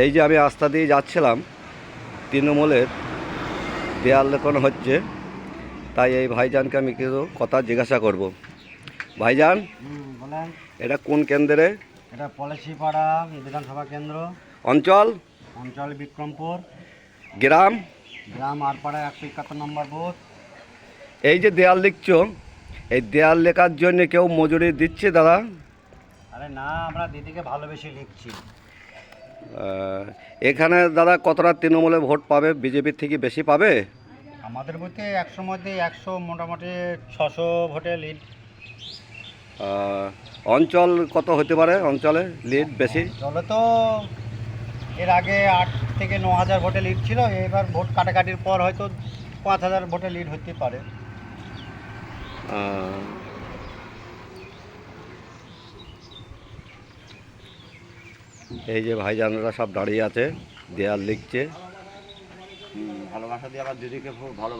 এই যে আমি রাস্তা দিয়ে যাচ্ছিলাম, তৃণমূলের দেয়াল লেপানো হচ্ছে, তাই এই ভাইজানকে আমি কিছু কথা জিজ্ঞাসা করব। ভাইজান, বলেন। এটা কোন কেন্দ্রে? এটা পলাশিপাড়া বিধানসভা কেন্দ্র, অঞ্চল? অঞ্চল বিক্রমপুর, গ্রাম? গ্রাম আরপাড়া 171 নম্বর বুথ। এই যে দেয়াল লিখছো, এই দেয়াল লেখার জন্য কেউ মজুরি দিচ্ছে দাদা? আরে না, আমরা দিদিকে ভালোবেসে লিখছি। এখানে দাদা কতটা তৃণমূলে ভোট পাবে? বিজেপির থেকে বেশি পাবে? আমাদের বুথে 100 মধ্যে 100, মোটামুটি 600 ভোটে লিড। অঞ্চল কত হতে পারে? অঞ্চলে লিড বেশি? চলে তো এর আগে 8 থেকে 9,000 ভোটে লিড ছিল, এবার ভোট কাটাকাটির পর হয়তো 5,000 ভোটে লিড হতে পারে। আহ, এই যে ভাইজানরা সব দাঁড়িয়ে আছে, দেয়াল লিখছে। ভালোবাসা দিয়ে আবার দিদিকে খুব ভালো